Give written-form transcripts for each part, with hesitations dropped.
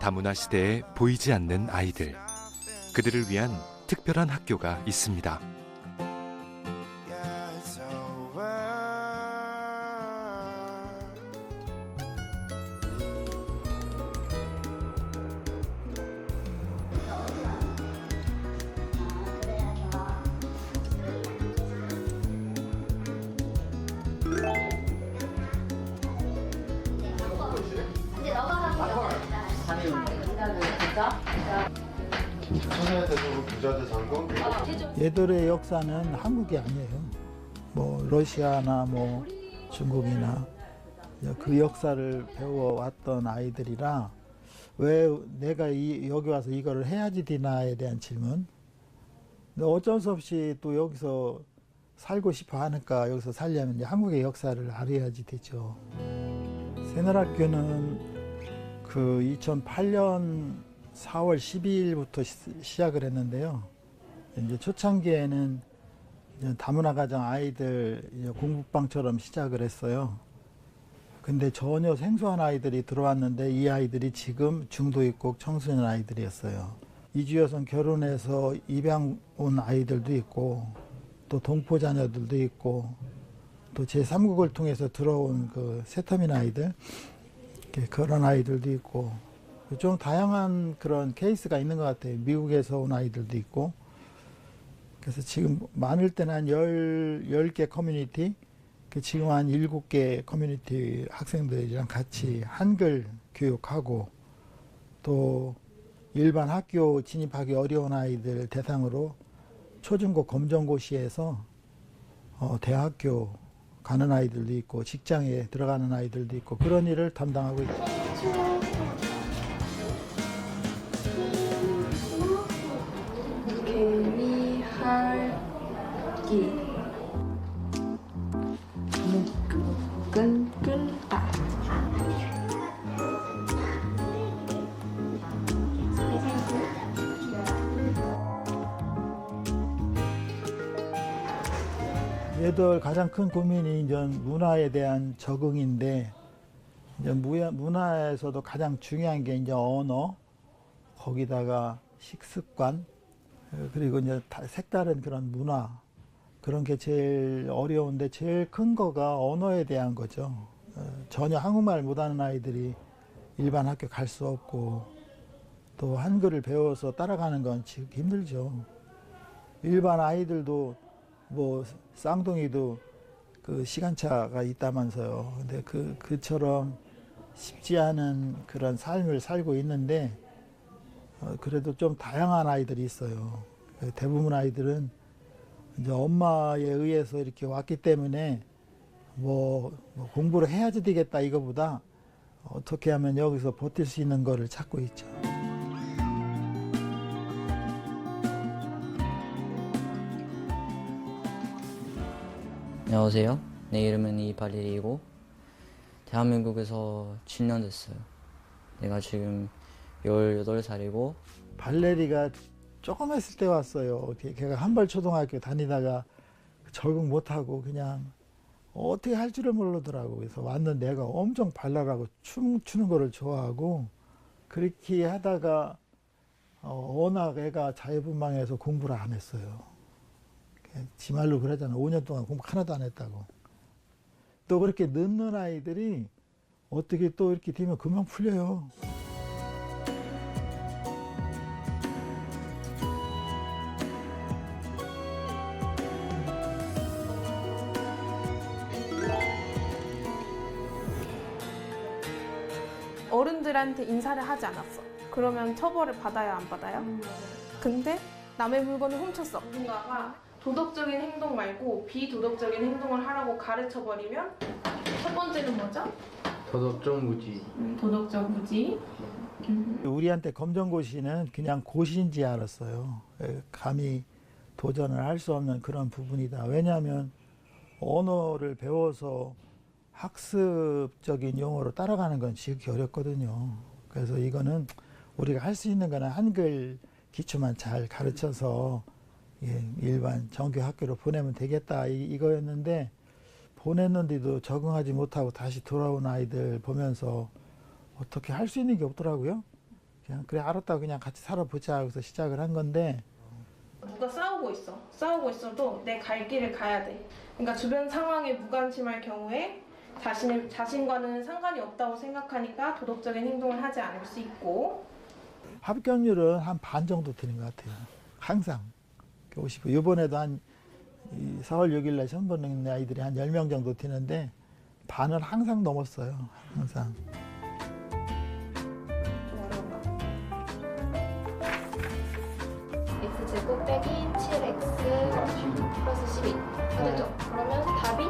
다문화 시대에 보이지 않는 아이들, 그들을 위한 특별한 학교가 있습니다. 얘들의 역사는 한국이 아니에요. 뭐 러시아나 뭐 중국이나 그 역사를 배워왔던 아이들이라 왜 내가 여기 와서 이거를 해야지 되나에 대한 질문. 근데 어쩔 수 없이 또 여기서 살고 싶어 하니까 여기서 살려면 이제 한국의 역사를 알아야지 되죠. 새늘학교는 그 2008년 4월 12일부터 시작을 했는데요. 이제 초창기에는 이제 다문화 가정 아이들 공부방처럼 시작을 했어요. 근데 전혀 생소한 아이들이 들어왔는데 이 아이들이 지금 중도 입국 청소년 아이들이었어요. 이주 여성 결혼해서 입양 온 아이들도 있고 또 동포 자녀들도 있고 또 제3국을 통해서 들어온 그 세터민 아이들, 그런 아이들도 있고 좀 다양한 그런 케이스가 있는 것 같아요. 미국에서 온 아이들도 있고. 그래서 지금 많을 때는 한 10개 커뮤니티, 지금 한 7개 커뮤니티 학생들이랑 같이 한글 교육하고 또 일반 학교 진입하기 어려운 아이들 대상으로 초중고 검정고시에서 대학교 가는 아이들도 있고 직장에 들어가는 아이들도 있고 그런 일을 담당하고 있죠. 개미할기 묶은 끈다. 얘들 가장 큰 고민이 이제 문화에 대한 적응인데 이제 문화에서도 가장 중요한 게 이제 언어, 거기다가 식습관, 그리고 이제 색다른 그런 문화, 그런 게 제일 어려운데 제일 큰 거가 언어에 대한 거죠. 전혀 한국말 못하는 아이들이 일반 학교 갈 수 없고 또 한글을 배워서 따라가는 건 지금 힘들죠. 일반 아이들도 뭐 쌍둥이도 그 시간차가 있다면서요. 근데 그처럼 쉽지 않은 그런 삶을 살고 있는데 그래도 좀 다양한 아이들이 있어요. 대부분 아이들은 이제 엄마에 의해서 이렇게 왔기 때문에 뭐 공부를 해야지 되겠다 이거보다 어떻게 하면 여기서 버틸 수 있는 거를 찾고 있죠. 안녕하세요. 내 이름은 이발일이고 대한민국에서 7년 됐어요. 내가 지금 18살이고 발레리가 조금 했을 때 왔어요. 걔가 한발초등학교 다니다가 적응 못하고 그냥 어떻게 할 줄을 모르더라고. 그래서 왔는데 내가 엄청 발랄하고 춤추는 거를 좋아하고 그렇게 하다가 워낙 애가 자유분방해서 공부를 안 했어요. 지 말로 그러잖아. 5년 동안 공부 하나도 안 했다고. 또 그렇게 늦는 아이들이 어떻게 또 이렇게 되면 금방 풀려요. 어른들한테 인사를 하지 않았어. 그러면 처벌을 받아야 안 받아요? 근데 남의 물건을 훔쳤어. 누군가가 도덕적인 행동 말고 비도덕적인 행동을 하라고 가르쳐버리면 첫 번째는 뭐죠? 도덕적 무지. 도덕적 무지. 우리한테 검정고시는 그냥 고시인지 알았어요. 감히 도전을 할 수 없는 그런 부분이다. 왜냐하면 언어를 배워서 학습적인 용어로 따라가는 건 지극히 어렵거든요. 그래서 이거는 우리가 할 수 있는 거는 한글 기초만 잘 가르쳐서 일반 정규 학교로 보내면 되겠다 이거였는데 보냈는데도 적응하지 못하고 다시 돌아온 아이들 보면서 어떻게 할 수 있는 게 없더라고요. 그냥 그래 알았다고 그냥 같이 살아보자 하고서 시작을 한 건데 누가 싸우고 있어. 싸우고 있어도 내 갈 길을 가야 돼. 그러니까 주변 상황에 무관심할 경우에 자신과는 상관이 없다고 생각하니까 도덕적인 행동을 하지 않을 수 있고 합격률은 한 반 정도 되는 것 같아요. 항상. 50. 이번에도 한 4월 6일 날 시험 보는 아이들이 한 10명 정도 되는데 반을 항상 넘었어요. 항상. x제곱 빼기 7x 플러스 12. 되죠? 그러면 답이?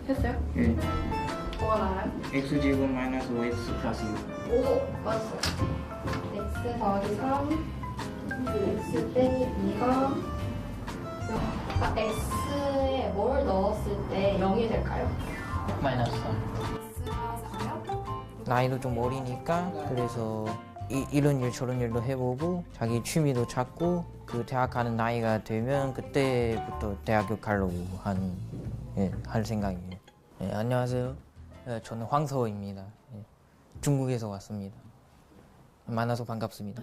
했어요? 예. 뭐가 나와요? x제곱 마이너스 5x 플러스 6. 오! 맞았어요. x 더하기 3 x 빼기 2가 아까 x에 뭘 넣었을 때 0이 될까요? 마이너스 3. x가 4요? 나이도 좀 어리니까 그래서 이런 일 저런 일도 해보고 자기 취미도 찾고 그 대학 가는 나이가 되면 그때부터 대학교 가려고 할 생각입니다. 예, 안녕하세요. 저는 황서호입니다. 예, 중국에서 왔습니다. 만나서 반갑습니다.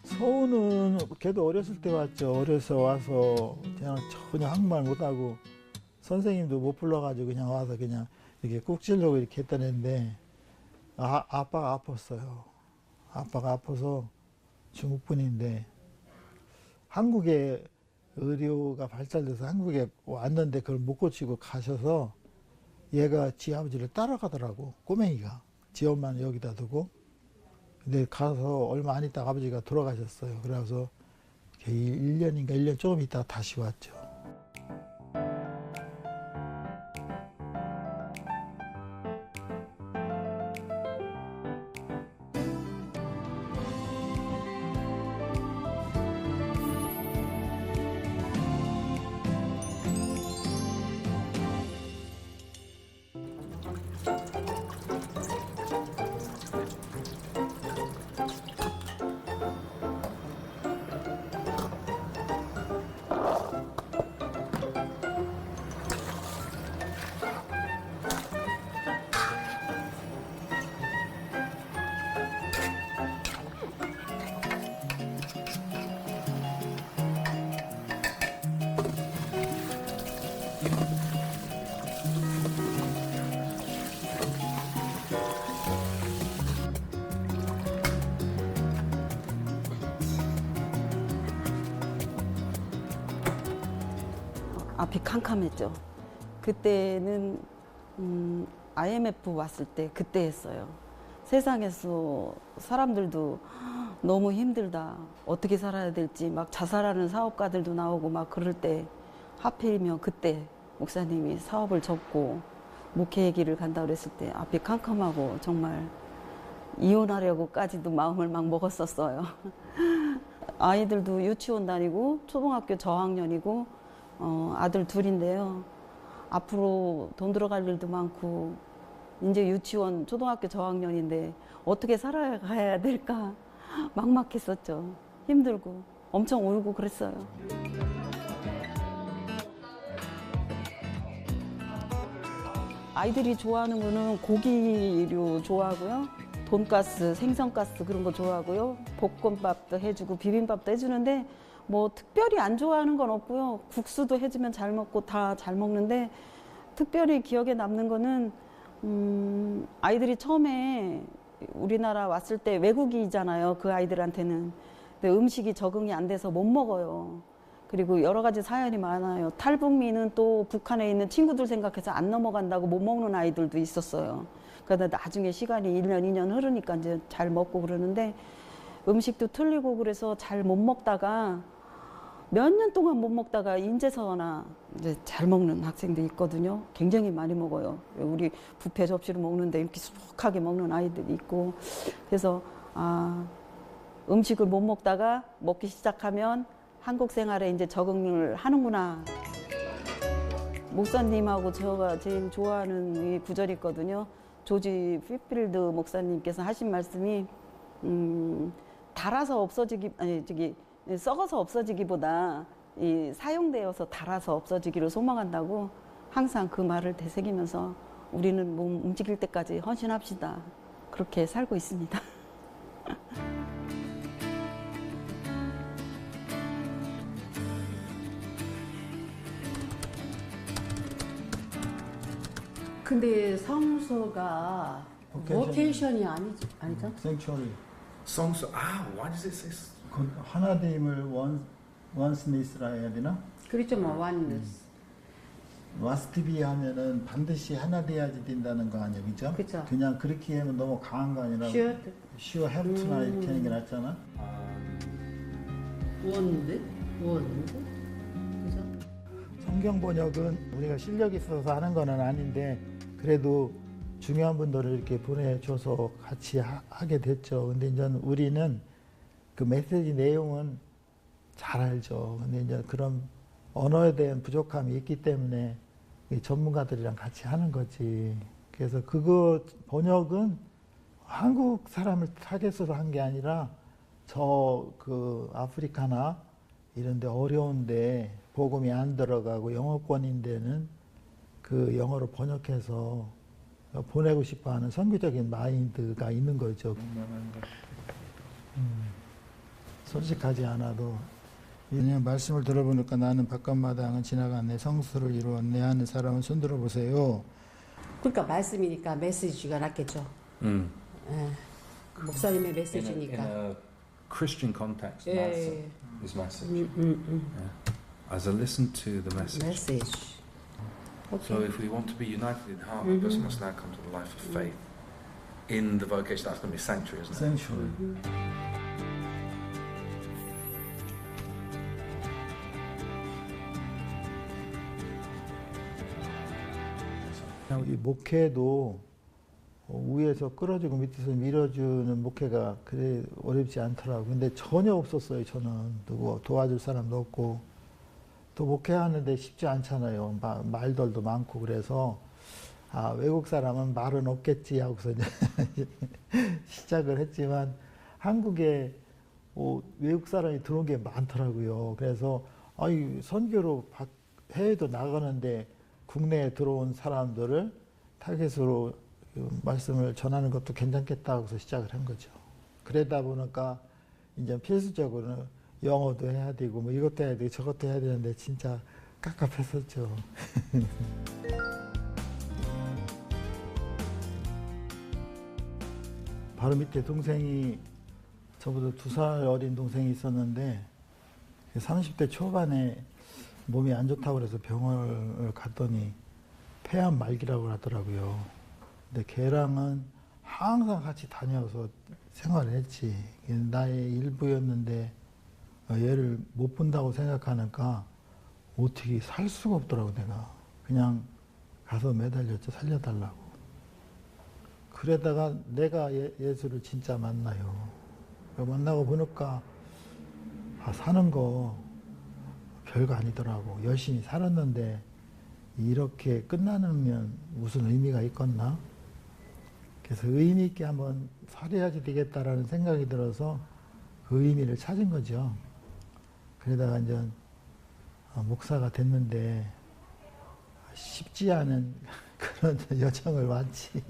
서우는 걔도 어렸을 때 왔죠. 어려서 와서 그냥 전혀 한국말 못하고 선생님도 못 불러가지고 그냥 와서 그냥 이렇게 꾹 찌르고 이렇게 했던 애인데 아빠가 아팠어요. 아빠가 아파서 중국 분인데 한국에 의료가 발달돼서 한국에 왔는데 그걸 못 고치고 가셔서 얘가 지 아버지를 따라가더라고. 꼬맹이가. 지 엄마는 여기다 두고. 근데 가서 얼마 안 있다가 아버지가 돌아가셨어요. 그래서 1년인가 1년 조금 있다가 다시 왔죠. 앞이 캄캄했죠. 그때는 IMF 왔을 때 그때 했어요. 세상에서 사람들도 너무 힘들다. 어떻게 살아야 될지 막 자살하는 사업가들도 나오고 막 그럴 때 하필이면 그때 목사님이 사업을 접고 목회의 길을 간다 그랬을 때 앞이 캄캄하고 정말 이혼하려고까지도 마음을 막 먹었었어요. 아이들도 유치원 다니고 초등학교 저학년이고 아들 둘인데요. 앞으로 돈 들어갈 일도 많고 이제 유치원 초등학교 저학년인데 어떻게 살아가야 될까 막막했었죠. 힘들고 엄청 울고 그랬어요. 아이들이 좋아하는 거는 고기류 좋아하고요. 돈가스, 생선가스 그런 거 좋아하고요. 볶음밥도 해주고 비빔밥도 해주는데 뭐 특별히 안 좋아하는 건 없고요. 국수도 해주면 잘 먹고 다 잘 먹는데 특별히 기억에 남는 거는 아이들이 처음에 우리나라 왔을 때 외국이잖아요. 그 아이들한테는. 근데 음식이 적응이 안 돼서 못 먹어요. 그리고 여러 가지 사연이 많아요. 탈북민은 또 북한에 있는 친구들 생각해서 안 넘어간다고 못 먹는 아이들도 있었어요. 그러다 나중에 시간이 1년, 2년 흐르니까 이제 잘 먹고 그러는데 음식도 틀리고 그래서 잘 못 먹다가 몇 년 동안 못 먹다가 인제서나 이제 잘 먹는 학생도 있거든요. 굉장히 많이 먹어요. 우리 뷔페 접시로 먹는데 이렇게 수북하게 먹는 아이들이 있고. 그래서 음식을 못 먹다가 먹기 시작하면 한국 생활에 이제 적응을 하는구나. 목사님하고 제가 제일 좋아하는 이 구절이 있거든요. 조지 휘필드 목사님께서 하신 말씀이 닳아서 없어지기 썩어서 없어지기보다 이 사용되어서 닳아서 없어지기를 소망한다고 항상 그 말을 되새기면서 우리는 몸 움직일 때까지 헌신합시다. 그렇게 살고 있습니다. 근데 성소가 로케이션이 아니죠? 생츄어리. 성소. Why does it say? 그 하나님을 원스니스라 해야 되나? 그렇죠, 뭐 원네스. 와스티비 하면은 반드시 하나 돼야지 된다는 거 아니야, 그죠? 그쵸. 그냥 그렇게 하면 너무 강한 거 아니라 쉬워 해프트나 이렇게 하는 게 낫잖아. 원인데? 그죠? 성경 번역은 우리가 실력이 있어서 하는 건 아닌데 그래도 중요한 분들을 이렇게 보내줘서 같이 하게 됐죠. 근데 이제 우리는 그 메시지 내용은 잘 알죠. 근데 이제 그런 언어에 대한 부족함이 있기 때문에 이 전문가들이랑 같이 하는 거지. 그래서 그거 번역은 한국 사람을 타겟으로 한 게 아니라 저 그 아프리카나 이런 데 어려운데 복음이 안 들어가고 영어권인데는 그 영어로 번역해서 보내고 싶어 하는 선교적인 마인드가 있는 거죠. 솔직하지 않아도 그냥 말씀을 들어보니까 나는 바깥마당은 지나갔네 성수를 이루었네 하는 사람은 손 들어보세요. 그러니까 말씀이니까 메시지가 낫겠죠. 예. 목사님의 메시지니까. In a Christian context, 예. his message. Yeah. As I listen to the message. 메시지. So if we want to be united in heart, a person must now come to the life of faith in the vocation. That's going to be sanctuary, isn't it? Sanctuary. 이 목회도 위에서 끌어주고 밑에서 밀어주는 목회가 그래 어렵지 않더라고요. 근데 전혀 없었어요. 저는 누구 도와줄 사람도 없고 또 목회하는데 쉽지 않잖아요. 말들도 많고 그래서 외국 사람은 말은 없겠지 하고서 시작을 했지만 한국에 외국 사람이 들어온 게 많더라고요. 그래서 선교로 해외도 나가는데 국내에 들어온 사람들을 타겟으로 말씀을 전하는 것도 괜찮겠다 하고서 시작을 한 거죠. 그러다 보니까 이제 필수적으로 영어도 해야 되고 뭐 이것도 해야 되고 저것도 해야 되는데 진짜 깝깝했었죠. 바로 밑에 동생이 저보다 2살 어린 동생이 있었는데 30대 초반에 몸이 안 좋다고 그래서 병원을 갔더니 폐암 말기라고 하더라고요. 근데 걔랑은 항상 같이 다녀서 생활을 했지. 나의 일부였는데 얘를 못 본다고 생각하니까 어떻게 살 수가 없더라고 내가. 그냥 가서 매달렸죠. 살려달라고. 그러다가 내가 예수를 진짜 만나요. 만나고 보니까 사는 거 별거 아니더라고. 열심히 살았는데 이렇게 끝나면 무슨 의미가 있겠나? 그래서 의미 있게 한번 살아야지 되겠다라는 생각이 들어서 그 의미를 찾은 거죠. 그러다가 이제 목사가 됐는데 쉽지 않은 그런 여정을 왔지.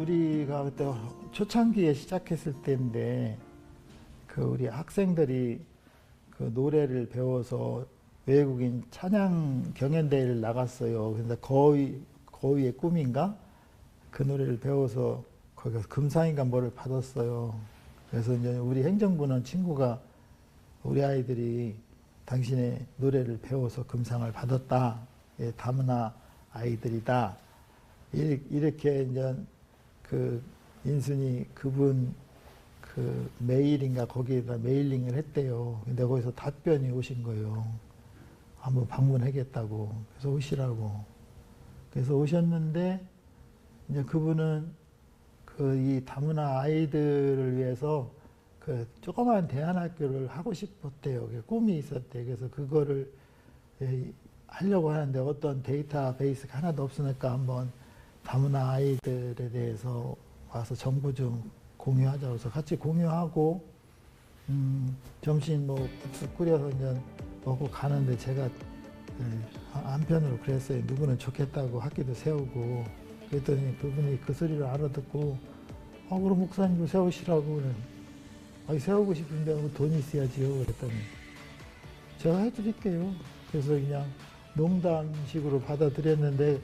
우리가 그때 초창기에 시작했을 때인데 우리 학생들이 그 노래를 배워서 외국인 찬양 경연대회를 나갔어요. 그래서 거위의 꿈인가 그 노래를 배워서 거기서 금상인가 뭐를 받았어요. 그래서 이제 우리 행정부는 친구가 우리 아이들이 당신의 노래를 배워서 금상을 받았다. 예, 다문화 아이들이다. 이렇게 이제 그 인순이 그분 그 메일인가 거기에다 메일링을 했대요. 근데 거기서 답변이 오신 거예요. 한번 방문하겠다고. 그래서 오시라고. 그래서 오셨는데 이제 그분은 이 다문화 아이들을 위해서 그 조그마한 대안학교를 하고 싶었대요. 꿈이 있었대. 그래서 그거를 하려고 하는데 어떤 데이터베이스가 하나도 없으니까 한번 다문화 아이들에 대해서 와서 정보 좀 공유하자고 해서 같이 공유하고 점심 뭐 국수 끓여서 이제 먹고 가는데 제가 한편으로 그랬어요. 누구는 좋겠다고 학교도 세우고 그랬더니 그분이 그 소리를 알아듣고 그럼 목사님도 세우시라고 그래. 세우고 싶은데 돈이 있어야지요. 그랬더니 제가 해드릴게요. 그래서 그냥 농담식으로 받아들였는데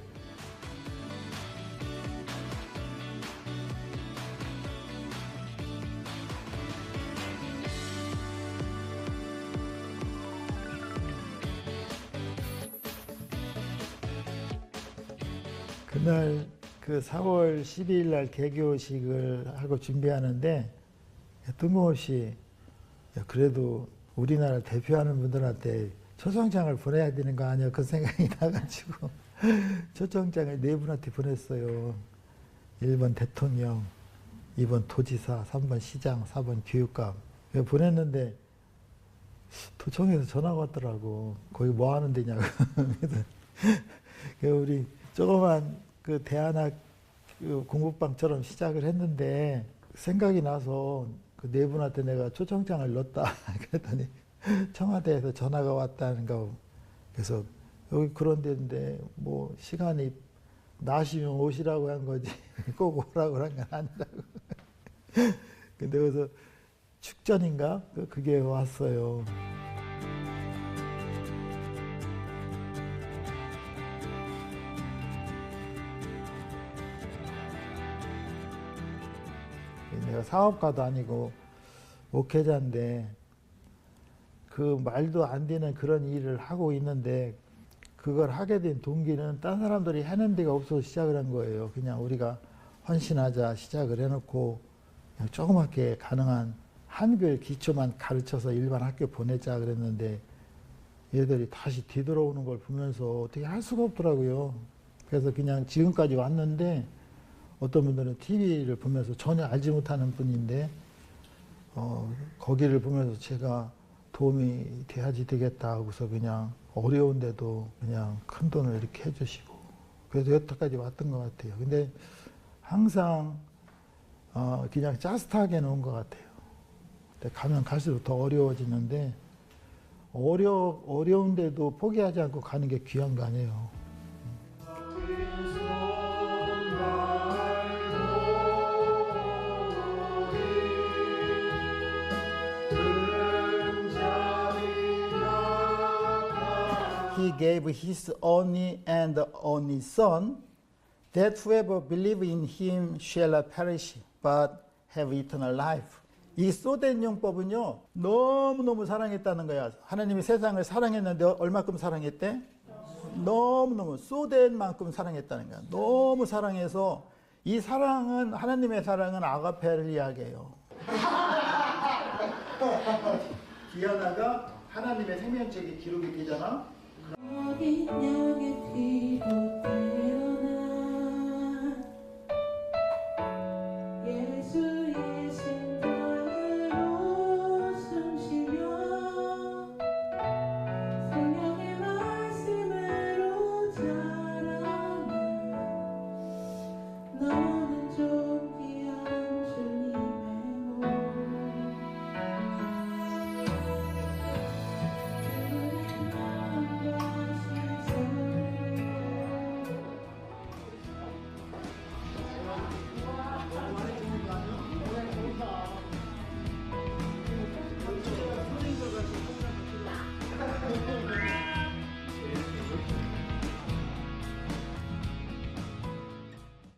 그날 그 4월 12일 날 개교식을 하고 준비하는데 뜬금없이 그래도 우리나라를 대표하는 분들한테 초청장을 보내야 되는 거 아니야 그 생각이 나가지고 초청장을 4분한테 보냈어요. 1번 대통령, 2번 도지사, 3번 시장, 4번 교육감. 보냈는데 도청에서 전화가 왔더라고. 거기 뭐 하는 데냐고. 그래서 우리 조그만 그 대안학 공부방처럼 시작을 했는데 생각이 나서 그 4분한테 내가 초청장을 넣었다. 그랬더니 청와대에서 전화가 왔다는 거. 그래서 여기 그런 데인데 뭐 시간이 나시면 오시라고 한 거지 꼭 오라고 한 건 아니라고. 근데 그래서 축전인가? 그게 왔어요. 내가 사업가도 아니고 목회자인데 그 말도 안 되는 그런 일을 하고 있는데 그걸 하게 된 동기는 딴 사람들이 하는 데가 없어서 시작을 한 거예요. 그냥 우리가 헌신하자 시작을 해놓고 그냥 조그맣게 가능한 한글 기초만 가르쳐서 일반 학교 보내자 그랬는데 얘들이 다시 뒤돌아오는 걸 보면서 어떻게 할 수가 없더라고요. 그래서 그냥 지금까지 왔는데 어떤 분들은 TV를 보면서 전혀 알지 못하는 분인데 거기를 보면서 제가 도움이 돼야지 되겠다 하고서 그냥 어려운데도 그냥 큰 돈을 이렇게 해주시고 그래서 여태까지 왔던 것 같아요. 근데 항상 그냥 짜릿하게 놓은 것 같아요. 근데 가면 갈수록 더 어려워지는데 어려운데도 포기하지 않고 가는 게 귀한 거 아니에요. He gave his only and only Son, that whoever believes in him shall not perish, but have eternal life. 이 소된 용법은요, 너무너무 사랑했다는 거야. 하나님이 세상을 사랑했는데 얼마큼 사랑했대? 너무너무 소된 만큼 사랑했다는 거야. 너무 사랑해서 이 사랑은, 하나님의 사랑은 아가페를 이야기해요. 디아나가 하나님의 생명책에 기록이 되잖아.